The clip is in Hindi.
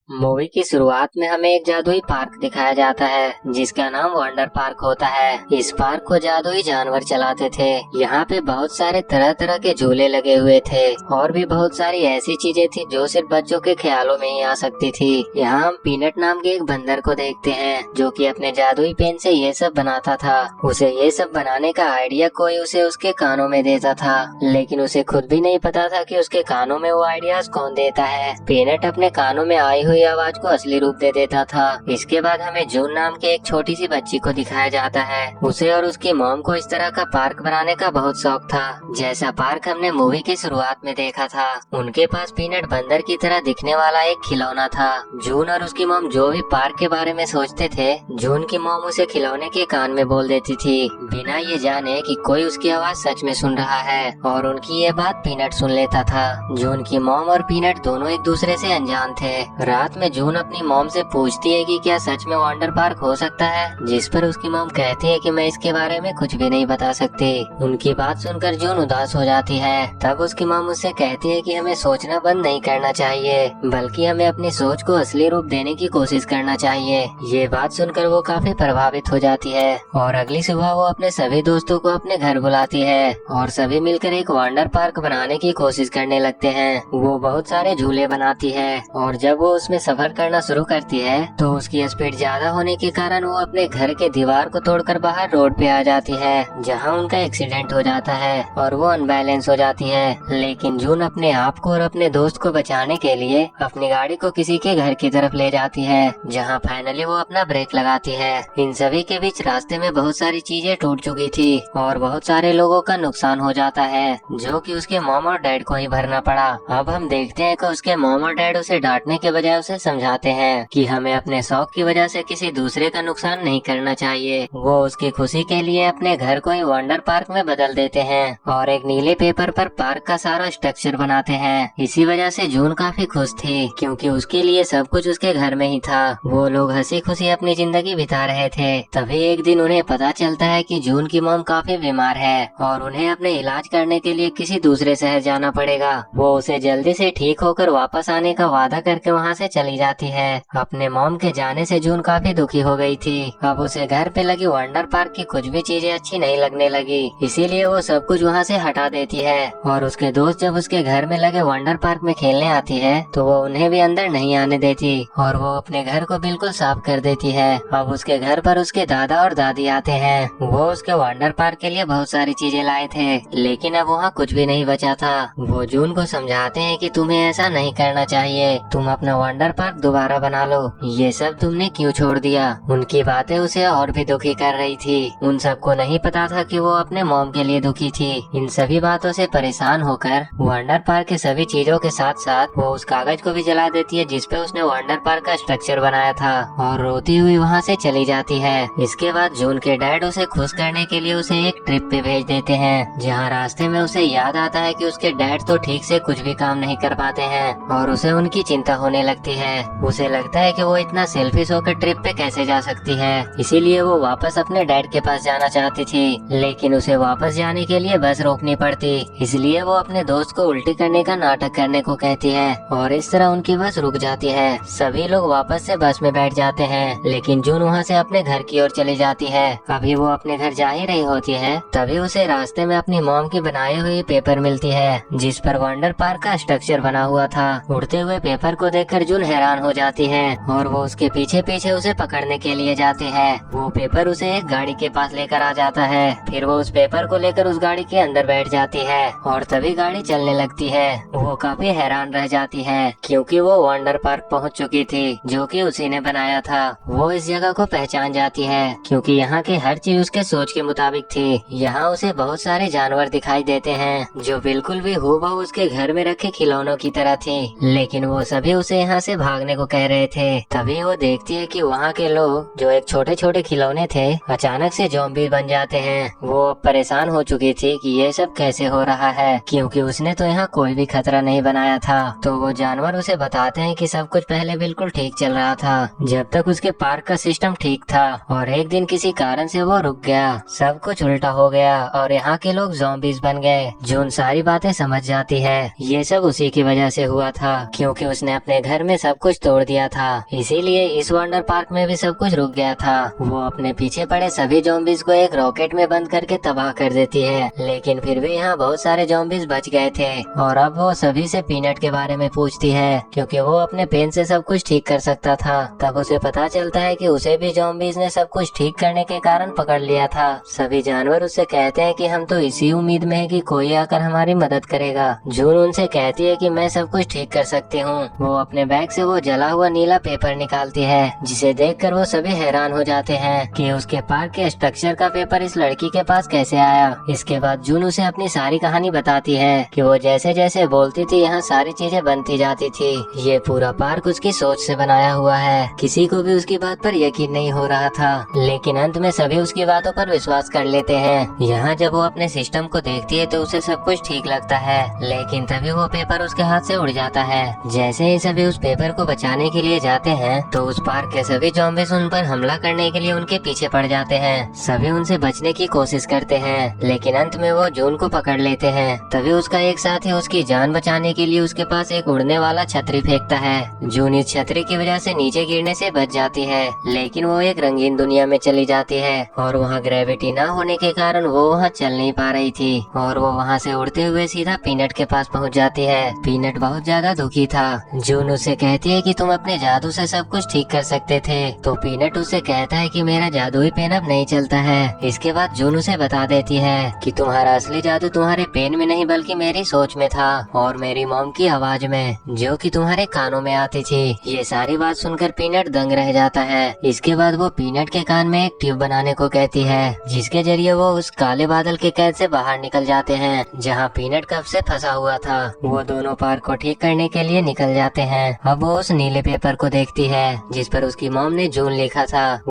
मूवी की शुरुआत में हमें एक जादुई पार्क दिखाया जाता है जिसका नाम वंडर पार्क होता है। इस पार्क को जादुई जानवर चलाते थे। यहाँ पे बहुत सारे तरह तरह के झूले लगे हुए थे और भी बहुत सारी ऐसी चीजें थी जो सिर्फ बच्चों के ख्यालों में ही आ सकती थी। यहाँ हम पीनट नाम के एक बंदर को देखते हैं जो कि अपने जादुई पेन से ये सब बनाता था। उसे ये सब बनाने का आइडिया कोई उसे उसके कानों में देता था, लेकिन उसे खुद भी नहीं पता था कि उसके कानों में वो आइडियाज कौन देता है। पीनट अपने कानों में आई हुई आवाज को असली रूप दे देता था। इसके बाद हमें जून नाम के एक छोटी सी बच्ची को दिखाया जाता है। उसे और उसकी मॉम को इस तरह का पार्क बनाने का बहुत शौक था जैसा पार्क हमने मूवी की शुरुआत में देखा था। उनके पास पीनट बंदर की तरह दिखने वाला एक खिलौना था। जून और उसकी मॉम जो भी पार्क के बारे में सोचते थे, जून की मॉम उसे खिलौने के कान में बोल देती थी बिना ये जाने कि कोई उसकी आवाज सच में सुन रहा है, और उनकी ये बात पीनट सुन लेता था। जून की मॉम और पीनट दोनों एक दूसरे से अनजान थे। रात में जून अपनी मॉम से पूछती है कि क्या सच में वंडर पार्क हो सकता है, जिस पर उसकी मॉम कहती है कि मैं इसके बारे में कुछ भी नहीं बता सकती। उनकी बात सुनकर जून उदास हो जाती है। तब उसकी मॉम उससे कहती है कि हमें सोचना बंद नहीं करना चाहिए, बल्कि हमें अपनी सोच को असली रूप देने की कोशिश करना चाहिए। ये बात सुनकर वो काफी प्रभावित हो जाती है और अगली सुबह वो अपने सभी दोस्तों को अपने घर बुलाती है और सभी मिलकर एक वंडर पार्क बनाने की कोशिश करने लगते हैं। वो बहुत सारे झूले बनाती है और जब वो उसमें सफर करना शुरू करती है तो उसकी स्पीड ज्यादा होने के कारण वो अपने घर के दीवार को तोड़कर बाहर रोड पे आ जाती है, जहां उनका एक्सीडेंट हो जाता है और वो अनबैलेंस हो जाती है। लेकिन जून अपने आप को और अपने दोस्त को बचाने के लिए अपनी गाड़ी को किसी के घर की तरफ ले जाती है, जहां फाइनली वो अपना ब्रेक लगाती है। इन सभी के बीच रास्ते में बहुत सारी चीजें टूट चुकी थी और बहुत सारे लोगों का नुकसान हो जाता है, जो कि उसके मॉम और डैड को ही भरना पड़ा। अब हम देखते हैं कि उसके मॉम और डैड उसे डांटने के बजाय उसे समझाते हैं कि हमें अपने शौक की वजह से किसी दूसरे का नुकसान नहीं करना चाहिए। वो उसकी खुशी के लिए अपने घर को ही वंडर पार्क में बदल देते हैं और एक नीले पेपर पर पार्क का सारा स्ट्रक्चर बनाते हैं। इसी वजह से जून काफी खुश थी क्योंकि उसके लिए सब कुछ उसके घर में ही था। वो लोग हंसी खुशी अपनी जिंदगी बिता रहे थे। तभी एक दिन उन्हें पता चलता है कि जून की मॉम काफी बीमार है और उन्हें अपने इलाज करने के लिए किसी दूसरे शहर जाना पड़ेगा। वो उसे जल्दी से ठीक होकर वापस आने का वादा करके वहाँ से चली जाती है। अपने मॉम के जाने से जून काफी दुखी हो गई थी। अब उसे घर पे लगी वंडर पार्क की कुछ भी चीजें अच्छी नहीं लगने लगी, इसीलिए वो सब कुछ वहाँ से हटा देती है। और उसके दोस्त जब उसके घर में लगे वंडर पार्क में खेलने आती है तो वो उन्हें भी अंदर नहीं आने देती और वो अपने घर को बिल्कुल साफ कर देती है। अब उसके घर पर उसके दादा और दादी आते हैं। वो उसके वंडर पार्क के लिए बहुत सारी चीजें लाए थे, लेकिन अब वहाँ कुछ भी नहीं बचा था। वो जून को समझाते हैं कि तुम्हें ऐसा नहीं करना चाहिए, तुम अपना वंडर पार्क दोबारा बना लो, ये सब तुमने क्यों छोड़ दिया। उनकी बातें उसे और भी दुखी कर रही थी। उन सबको नहीं पता था कि वो अपने मॉम के लिए दुखी थी। इन सभी बातों से परेशान होकर वंडर पार्क के सभी चीजों के साथ साथ वो उस कागज को भी जला देती है जिसपे उसने वंडर पार्क का स्ट्रक्चर बनाया था और रोती हुई वहाँ से चली जाती है। इसके बाद जून के डैड उसे खुश करने के लिए उसे एक ट्रिप पे भेज देते हैं, जहाँ रास्ते में उसे याद आता है कि उसके डैड तो ठीक से कुछ भी काम नहीं कर पाते हैं और उसे उनकी चिंता होने लगती है। उसे लगता है कि वो इतना सेल्फिश होकर ट्रिप पे कैसे जा सकती है, इसीलिए वो वापस अपने डैड के पास जाना चाहती थी, लेकिन उसे वापस जाने के लिए बस रोकनी पड़ती। इसलिए वो अपने दोस्त को उल्टी करने का नाटक करने को कहती है और इस तरह उनकी बस रुक जाती है। सभी लोग वापस से बस में बैठ जाते हैं, लेकिन जून वहाँ से अपने घर की ओर चली जाती है। अभी वो अपने घर जा ही रही होती है, तभी उसे रास्ते में अपनी मॉम की बनाई हुई पेपर मिलती है जिस पर वंडर पार्क का स्ट्रक्चर बना हुआ था। उड़ते हुए पेपर को देखकर जून हैरान हो जाती है और वो उसके पीछे पीछे उसे पकड़ने के लिए जाती है। वो पेपर उसे एक गाड़ी के पास लेकर आ जाता है। फिर वो उस पेपर को लेकर उस गाड़ी के अंदर बैठ जाती है और तभी गाड़ी चलने लगती है। वो काफी हैरान रह जाती है क्योंकि वो वंडर पार्क पहुंच चुकी थी जो कि उसी ने बनाया था। वो इस जगह को पहचान जाती है क्योंकि यहाँ की हर चीज उसके सोच के मुताबिक थी। यहाँ उसे बहुत सारे जानवर दिखाई देते हैं जो बिल्कुल भी हूबहू उसके घर में रखे खिलौनों की तरह थी, लेकिन वो सभी उसे यहाँ से भागने को कह रहे थे। तभी वो देखती है कि वहाँ के लोग जो एक छोटे छोटे खिलौने थे अचानक से ज़ॉम्बी बन जाते हैं। वो परेशान हो चुकी थी कि ये सब कैसे हो रहा है क्योंकि उसने तो यहाँ कोई भी खतरा नहीं बनाया था। तो वो जानवर उसे बताते हैं कि सब कुछ पहले बिल्कुल ठीक चल रहा था जब तक उसके पार्क का सिस्टम ठीक था, और एक दिन किसी कारण से वो रुक गया, सब कुछ उल्टा हो गया और यहाँ के लोग ज़ॉम्बीज बन गए। जून सारी बातें समझ जाती है। ये सब उसी की वजह से हुआ था क्योंकि उसने अपने घर में ने सब कुछ तोड़ दिया था, इसीलिए इस वंडर पार्क में भी सब कुछ रुक गया था। वो अपने पीछे पड़े सभी ज़ॉम्बीज़ को एक रॉकेट में बंद करके तबाह कर देती है, लेकिन फिर भी यहाँ बहुत सारे ज़ॉम्बीज़ बच गए थे। और अब वो सभी से पीनट के बारे में पूछती है, क्योंकि वो अपने पेन से सब कुछ ठीक कर सकता था। तब उसे पता चलता है कि उसे भी ज़ॉम्बीज़ ने सब कुछ ठीक करने के कारण पकड़ लिया था। सभी जानवर उससे कहते हैं कि हम तो इसी उम्मीद में है कि कोई आकर हमारी मदद करेगा। जून उनसे कहती है कि मैं सब कुछ ठीक कर सकती हूँ। वो अपने बैग से वो जला हुआ नीला पेपर निकालती है, जिसे देखकर वो सभी हैरान हो जाते हैं कि उसके पार्क के स्ट्रक्चर का पेपर इस लड़की के पास कैसे आया। इसके बाद जून उसे अपनी सारी कहानी बताती है कि वो जैसे जैसे बोलती थी यहाँ सारी चीजें बनती जाती थी। ये पूरा पार्क उसकी सोच से बनाया हुआ है। किसी को भी उसकी बात पर यकीन नहीं हो रहा था, लेकिन अंत में सभी उसकी बातों पर विश्वास कर लेते हैं। यहाँ जब वो अपने सिस्टम को देखती है तो उसे सब कुछ ठीक लगता है, लेकिन तभी वो पेपर उसके हाथ से उड़ जाता है। जैसे ही सभी उस पेपर को बचाने के लिए जाते हैं तो उस पार्क के सभी ज़ॉम्बीज़ उन पर हमला करने के लिए उनके पीछे पड़ जाते हैं। सभी उनसे बचने की कोशिश करते हैं, लेकिन अंत में वो जून को पकड़ लेते हैं। तभी उसका एक साथी उसकी जान बचाने के लिए उसके पास एक उड़ने वाला छतरी फेंकता है। जून इस छतरी की वजह से नीचे गिरने से बच जाती है, लेकिन वो एक रंगीन दुनिया में चली जाती है और वहाँ ग्रेविटी न होने के कारण वो वहाँ चल नहीं पा रही थी और वो वहाँ से उड़ते हुए सीधा पीनट के पास पहुँच जाती है। पीनट बहुत ज्यादा दुखी था। जून उससे कहती है कि तुम अपने जादू से सब कुछ ठीक कर सकते थे, तो पीनट उससे कहता है कि मेरा जादुई पेन अब नहीं चलता है। इसके बाद जून उसे बता देती है कि तुम्हारा असली जादू तुम्हारे पेन में नहीं बल्कि मेरी सोच में था और मेरी मॉम की आवाज में, जो कि तुम्हारे कानों में आती थी। ये सारी बात सुनकर पीनट दंग रह जाता है। इसके बाद वो पीनट के कान में एक ट्यूब बनाने को कहती है, जिसके जरिए वो उस काले बादल के कैद से बाहर निकल जाते हैं जहाँ पीनट कब से फंसा हुआ था। वो दोनों पार्क को ठीक करने के लिए निकल जाते हैं। अब वो उस नीले पेपर को देखती है जिस पर उसकी मॉम ने जून लिखा था।